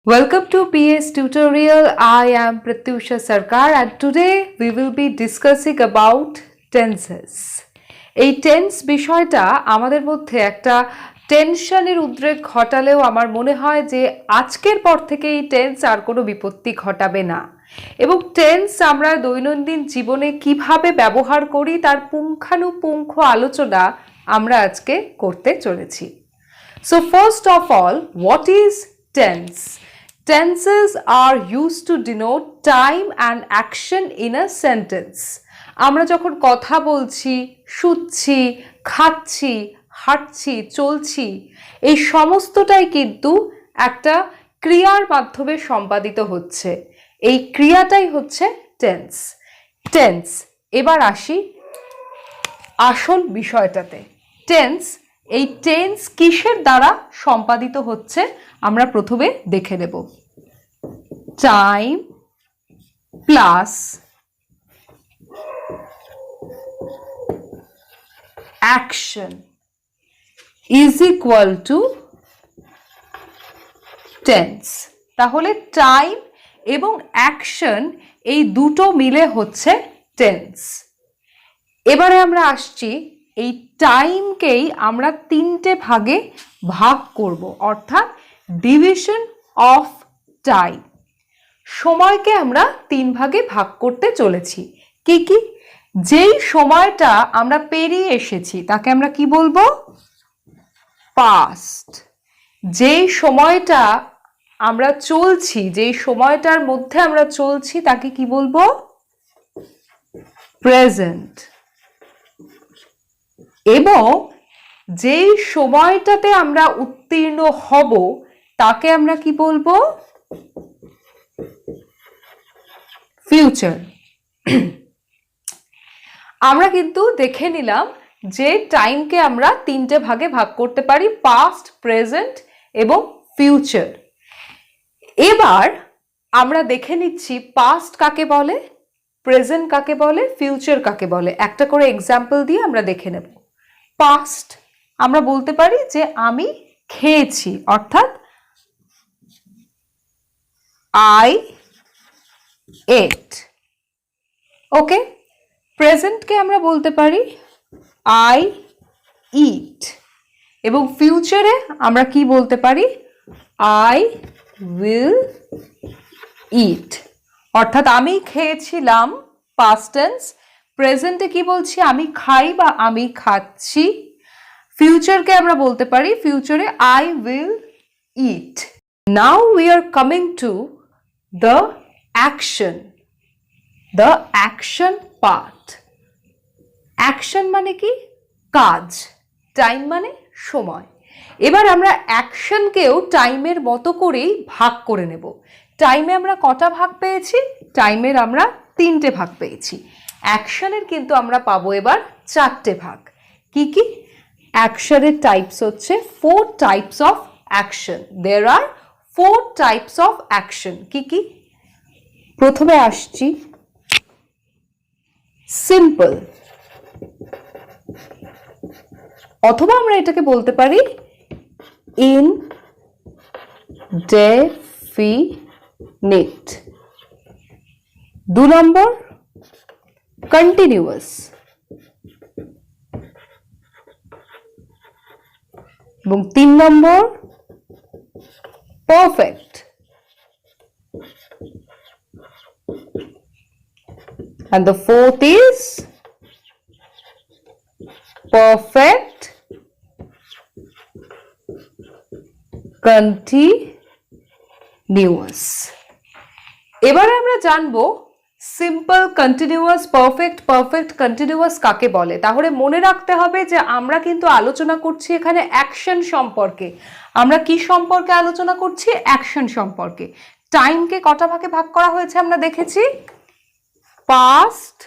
Welcome to PS tutorial. I am Pratyusha Sarkar and today we will be discussing about tenses. এই tense বিষয়টা আমাদের মধ্যে একটা টেনশনের উদ্রেক ঘটালেও আমার মনে হয় যে আজকের পর থেকে এই টেন্স আর কোনো বিপত্তি ঘটাবে না এবং টেন্স আমরা দৈনন্দিন জীবনে কিভাবে ব্যবহার করি তার পুঙ্খানুপুঙ্খ আলোচনা আমরা আজকে করতে চলেছি। So first of all, what is tense? Tenses are used to denote time and action in a sentence. আমরা যখন কথা বলছি, শুচ্ছি, খাচ্ছি, হাঁটছি, চলছি, এই সমস্তটাই কিন্তু একটা ক্রিয়ার মাধ্যমে সম্পাদিত হচ্ছে। এই ক্রিয়াটাই হচ্ছে টেন্স। টেন্স, এবার আসি আসল বিষয়টাতে। টেন্স, এই টেন্স কিসের দ্বারা সম্পাদিত হচ্ছে আমরা প্রথমে দেখে নেব। Time plus action is equal to tense. তাহলে টাইম এবং অ্যাকশন এই দুটো মিলে হচ্ছে টেন্স। এবারে আমরা আসছি এই টাইমকেই আমরা তিনটে ভাগে ভাগ করব, অর্থাৎ ডিভিশন অফ টাইম। সময়কে আমরা তিন ভাগে ভাগ করতে চলেছি। কি কি? যেই সময়টা আমরা পেরিয়ে এসেছি তাকে আমরা কি বলবো? পাস্ট। যেই সময়টা আমরা চলছি, যেই সময়টার মধ্যে আমরা চলছি তাকে কি বলবো? প্রেজেন্ট। এবং যেই সময়টাতে আমরা উত্তীর্ণ হব তাকে আমরা কি বলবো? ফিউচার। আমরা কিন্তু দেখে নিলাম যে টাইমকে আমরা তিনটে ভাগে ভাগ করতে পারি, পাস্ট, প্রেজেন্ট এবং ফিউচার। এবার আমরা দেখে নিচ্ছি পাস্ট কাকে বলে, প্রেজেন্ট কাকে বলে, ফিউচার কাকে বলে। একটা করে এক্সাম্পল দিয়ে আমরা দেখে নেব। পাস্ট আমরা বলতে পারি যে আমি খেয়েছি, অর্থাৎ আই এট। ওকে, প্রেজেন্টকে আমরা বলতে পারি আই ইট এবং ফিউচারে আমরা কি বলতে পারি? আই উইল ইট। অর্থাৎ আমি খেয়েছিলাম, পাস্ট টেন্স। প্রেজেন্টে কি বলছি? আমি খাই বা আমি খাচ্ছি। ফিউচারকে আমরা বলতে পারি ফিউচারে I will it. Now we are coming to the action, the action part. Action মানে কি? কাজ। টাইম মানে সময়। এবার আমরা অ্যাকশনকেও টাইমের মতো করেই ভাগ করে নেব। টাইমে আমরা কটা ভাগ পেয়েছি? টাইমের আমরা তিনটে ভাগ পেয়েছি। অ্যাকশনের কিন্তু আমরা পাবো এবার চারটে ভাগ। কি কি? অ্যাকশনের টাইপস হচ্ছে 4 types of action. There are 4 types of action. কি কি? প্রথমে আসছি সিম্পল, অথবা আমরা এটাকে বলতে পারি ইনডেফিনিট। 2 নম্বর কন্টিনিউয়াস এবং 3 number perfect. And the fourth is perfect continuous. এবারে আমরা জানবো simple, continuous, perfect, perfect continuous কাকে বলে। তাহলে মনে রাখতে হবে যে আমরা কিন্তু আলোচনা করছি এখানে অ্যাকশন সম্পর্কে। আমরা কি সম্পর্কে আলোচনা করছি? অ্যাকশন সম্পর্কে। টাইমকে কটা ভাগে ভাগ করা হয়েছে আমরা দেখেছি? Past,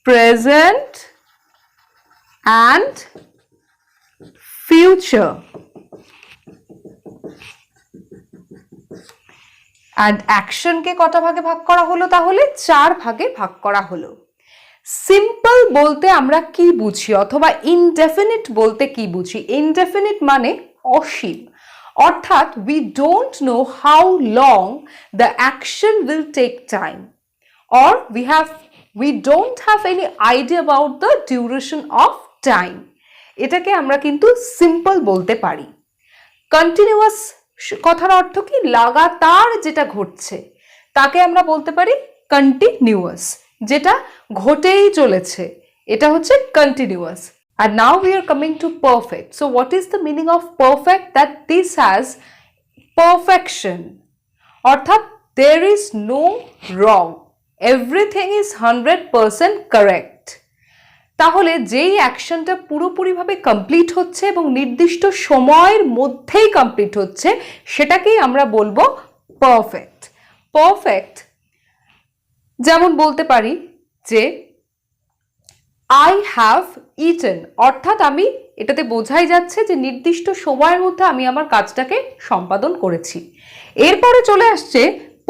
present and future. and action কে কটা ভাগে ভাগ করা হলো? তাহলে 4 ভাগে ভাগ করা হলো। সিম্পল বলতে আমরা কি বুঝি, অথবা ইনডেফিনিট বলতে কি বুঝি? ইনডেফিনিট মানে অসীম, অর্থাৎ we don't know how long the action will take time, or we don't have any idea about the duration of time. এটাকে আমরা কিন্তু সিম্পল বলতে পারি। কন্টিনিউয়াস কথার অর্থ কি? লাগাতার যেটা ঘটছে তাকে আমরা বলতে পারি কন্টিনিউয়াস, যেটা ঘটেই চলেছে, এটা হচ্ছে continuous. And now we are coming to perfect. So what is the meaning of perfect? That this has perfection. অর্থাৎ there is no wrong. Everything is 100% correct. তাহলে যেই অ্যাকশনটা পুরোপুরিভাবে কমপ্লিট হচ্ছে এবং নির্দিষ্ট সময়ের মধ্যেই কমপ্লিট হচ্ছে সেটাকেই আমরা বলবো পারফেক্ট। পারফেক্ট যেমন বলতে পারি যে আই হ্যাভ ইটেন, অর্থাৎ আমি, এটাতে বোঝাই যাচ্ছে যে নির্দিষ্ট সময়ের মধ্যে আমি আমার কাজটাকে সম্পাদন করেছি। এরপরে চলে আসছে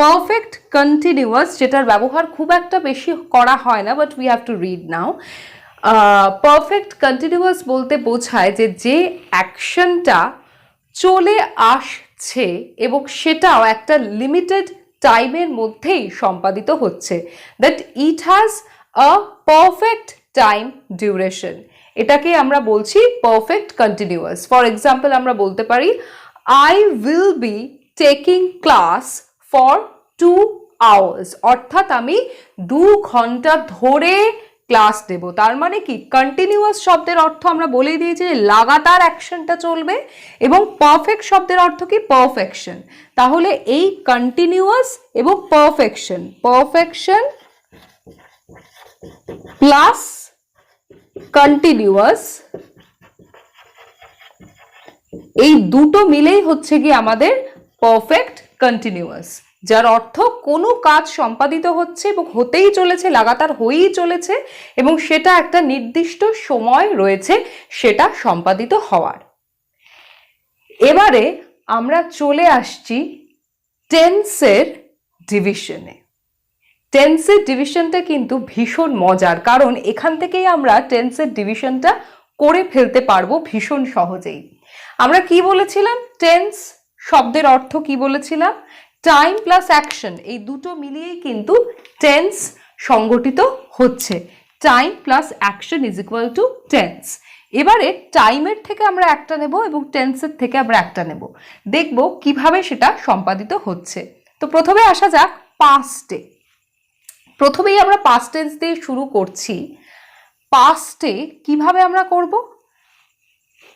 পারফেক্ট কন্টিনিউয়াস, যেটার ব্যবহার খুব একটা বেশি করা হয় না, but we have to read now. Perfect continuous বলতে বোঝায় যে যে অ্যাকশনটা চলে আসছে এবং সেটাও একটা লিমিটেড টাইমের মধ্যেই সম্পাদিত হচ্ছে, that it has a perfect time duration, এটাকে আমরা বলছি পারফেক্ট কন্টিনিউয়াস। ফর এক্সাম্পল আমরা বলতে পারি I will be taking class for 2 hours, অর্থাৎ আমি 2 ঘন্টা ধরে ক্লাস দেব। তার মানে কি? কন্টিনিউয়াস শব্দের অর্থ আমরা বলেই দিয়েছি যে লাগাতার অ্যাকশনটা চলবে, এবং পারফেক্ট শব্দের অর্থ কি? পারফেকশন। তাহলে এই কন্টিনিউয়াস এবং পারফেকশন, পারফেকশন প্লাস কন্টিনিউয়াস, এই দুটো মিলেই হচ্ছে কি আমাদের পারফেক্ট কন্টিনিউয়াস, যার অর্থ কোনো কাজ সম্পাদিত হচ্ছে এবং হতেই চলেছে, লাগাতার হয়েই চলেছে, এবং সেটা একটা নির্দিষ্ট সময় রয়েছে সেটা সম্পাদিত হওয়ার। এবারে আমরা চলে আসছি টেন্সের ডিভিশনে। টেন্সের ডিভিশনটা কিন্তু ভীষণ মজার, কারণ এখান থেকেই আমরা টেন্সের ডিভিশনটা করে ফেলতে পারবো ভীষণ সহজেই। আমরা কি বলেছিলাম? টেন্স শব্দের অর্থ কি বলেছিলাম? টাইম প্লাস অ্যাকশন, এই দুটো মিলিয়েই কিন্তু টেন্স সংগঠিত হচ্ছে। Time plus action is equal to tense. এবারে টাইমের থেকে আমরা একটা নেব এবং টেন্সের থেকে আমরা একটা নেব, দেখব কিভাবে সেটা সম্পাদিত হচ্ছে। তো প্রথমে আসা যাক পাস্টে। প্রথমেই আমরা পাস্ট টেন্স দিয়ে শুরু করছি। পাস্টে কিভাবে আমরা করব?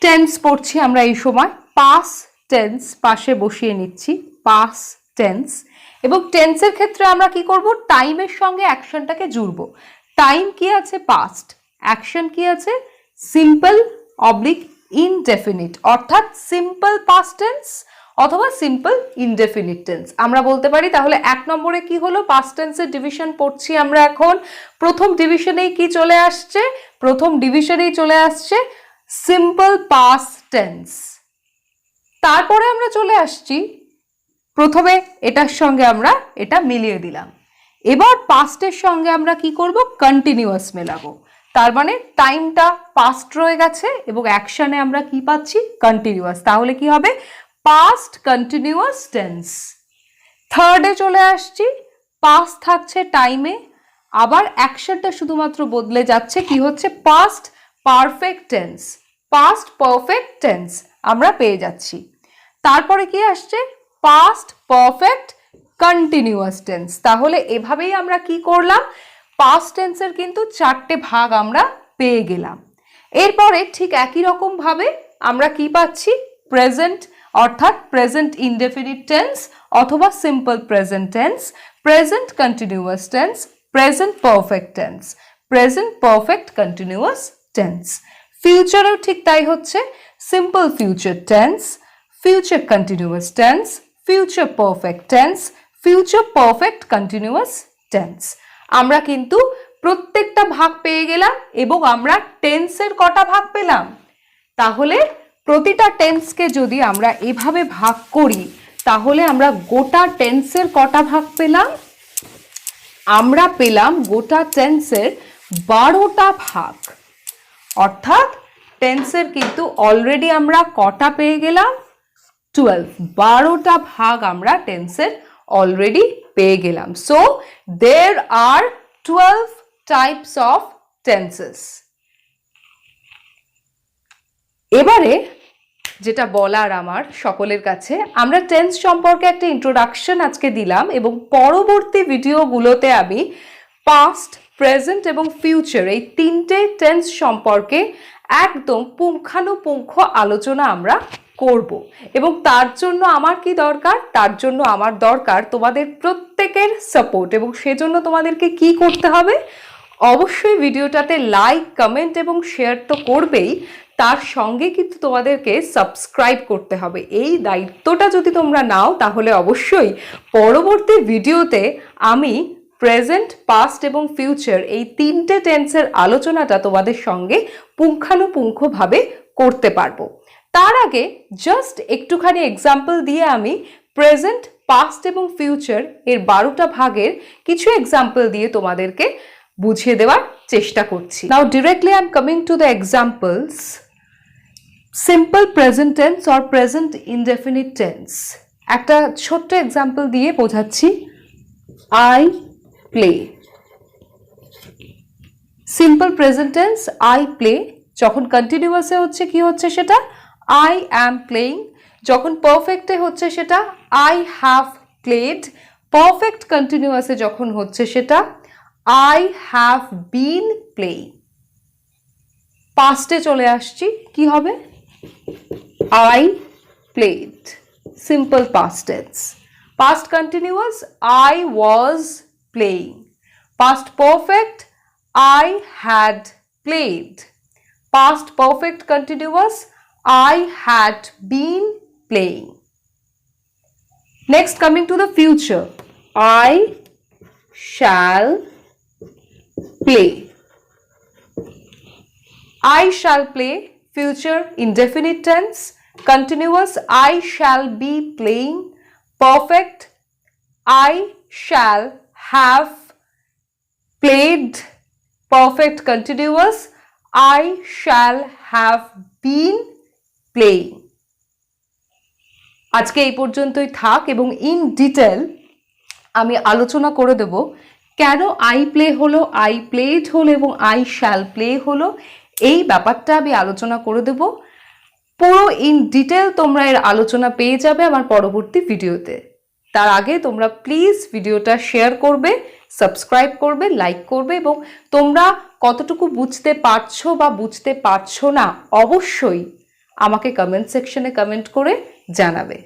টেন্স পড়ছি আমরা এই সময়, পাস্ট টেন্স পাশে বসিয়ে নিচ্ছি, পাস্ট টেন্স। এবং টেন্সের ক্ষেত্রে আমরা কি করব? টাইমের সঙ্গে অ্যাকশনটাকে জুড়ব। টাইম কি আছে? পাস্ট। অ্যাকশন কি আছে? সিম্পল অবলিক ইনডেফিনিট, অর্থাৎ সিম্পল পাস্ট টেন্স অথবা সিম্পল ইনডেফিনিট টেন্স আমরা বলতে পারি। তাহলে 1 নম্বরে কি হলো? পাস্ট টেন্সের ডিভিশন পড়ছি আমরা এখন। প্রথম ডিভিশনেই কি চলে আসছে? প্রথম ডিভিশনেই চলে আসছে সিম্পল পাস্ট টেন্স। তারপরে আমরা চলে আসছি, প্রথমে এটার সঙ্গে আমরা এটা মিলিয়ে দিলাম। এবার পাস্টের সঙ্গে আমরা কি করব? কন্টিনিউয়াস মেলাবো। তার মানে টাইমটা পাস্ট রয়ে গেছে এবং অ্যাকশনে আমরা কি পাচ্ছি? কন্টিনিউয়াস। তাহলে কি হবে? Past continuous tense. থার্ডে চলে আসছি, পাস্ট থাকছে টাইমে, আবার অ্যাকশনটা শুধুমাত্র বদলে যাচ্ছে, কি হচ্ছে? Past perfect tense, past perfect tense আমরা পেয়ে যাচ্ছি। তারপরে কি আসছে? Past perfect continuous tense. তাহলে এভাবেই আমরা কি করলাম? পাস্ট টেন্সের কিন্তু 4টে ভাগ আমরা পেয়ে গেলাম। এরপরে ঠিক একই রকম ভাবে আমরা কি পাচ্ছি? প্রেজেন্ট, অর্থাৎ প্রেজেন্ট ইনডেফিনিট টেন্স অথবা simple present tense, present continuous tense, present perfect tense, present perfect continuous tense. ফিউচারেও ঠিক তাই হচ্ছে, simple future tense, future continuous tense, future perfect tense, future perfect continuous tense. আমরা কিন্তু প্রত্যেকটা ভাগ পেয়ে গেলাম এবং আমরা টেন্সের কটা ভাগ পেলাম? তাহলে প্রতিটা টেন্সকে যদি আমরা এভাবে ভাগ করি তাহলে আমরা গোটা টেন্সের কটা ভাগ পেলাম? আমরা পেলাম গোটা টেন্সের 12টা ভাগ। অর্থাৎ টেন্সের কিন্তু অলরেডি আমরা কটা পেয়ে গেলাম? 12টা ভাগ আমরা টেন্সের অলরেডি পেয়ে গেলাম। So there are 12 types of tenses. এবারে যেটা বলার আমার সকলের কাছে, আমরা টেন্স সম্পর্কে একটা ইন্ট্রোডাকশন আজকে দিলাম এবং পরবর্তী ভিডিওগুলোতে আমি পাস্ট, প্রেজেন্ট এবং ফিউচার এই তিনটে টেন্স সম্পর্কে একদম পুঙ্খানুপুঙ্খ আলোচনা আমরা করব। এবং তার জন্য আমার কি দরকার? তার জন্য আমার দরকার তোমাদের প্রত্যেকের সাপোর্ট। এবং সেজন্য তোমাদেরকে কি করতে হবে? অবশ্যই ভিডিওটাতে লাইক, কমেন্ট এবং শেয়ার তো করবেই, তার সঙ্গে কিন্তু তোমাদেরকে সাবস্ক্রাইব করতে হবে। এই দায়িত্বটা যদি তোমরা নাও তাহলে অবশ্যই পরবর্তী ভিডিওতে আমি প্রেজেন্ট, পাস্ট এবং ফিউচার এই তিনটে টেন্সের আলোচনাটা তোমাদের সঙ্গে পুঙ্খানুপুঙ্খভাবে করতে পারবো। তার আগে জাস্ট একটুখানি এক্সাম্পল দিয়ে আমি প্রেজেন্ট, পাস্ট এবং ফিউচার এর 12টা ভাগের কিছু এক্সাম্পল দিয়ে তোমাদেরকে বুঝিয়ে দেওয়ার চেষ্টা করছি। Now directly I am coming to the examples. Simple present tense or present indefinite tense, একটা ছোট্ট এক্সাম্পল দিয়ে বোঝাচ্ছি। I play. Simple present tense I play, যখন কন্টিনিউয়াসে হচ্ছে কি হচ্ছে সেটা আই অ্যাম প্লেইং, যখন পারফেক্টে হচ্ছে সেটা আই হ্যাভ প্লেড, পারফেক্ট কন্টিনিউয়াসে যখন হচ্ছে সেটা আই হ্যাভ বিন প্লেইং। পাস্টে চলে আসছি, কি হবে? I played. Simple past tense. Past continuous, I was playing. Past perfect, I had played. Past perfect continuous, I had been playing. Next, coming to the future, I shall play. I shall play, future indefinite tense. Continuous, I shall be playing. Perfect, I shall have played. Perfect continuous, I shall have been playing. আজকে এই পর্যন্তই থাক এবং in detail আমি আলোচনা করে দেব কেন I play হলো, আই প্লেড হলো এবং আই শ্যাল প্লে হলো। এই ব্যাপারটা আমি আলোচনা করে দেব। পুরো ইন ডিটেল তোমরা এর আলোচনা পেয়ে যাবে আমার পরবর্তী ভিডিওতে। তার আগে তোমরা প্লিজ ভিডিওটা শেয়ার করবে, সাবস্ক্রাইব করবে, লাইক করবে এবং তোমরা কতটুকু বুঝতে পারছো বা বুঝতে পারছো না অবশ্যই আমাকে কমেন্ট সেকশনে কমেন্ট করে জানাবে।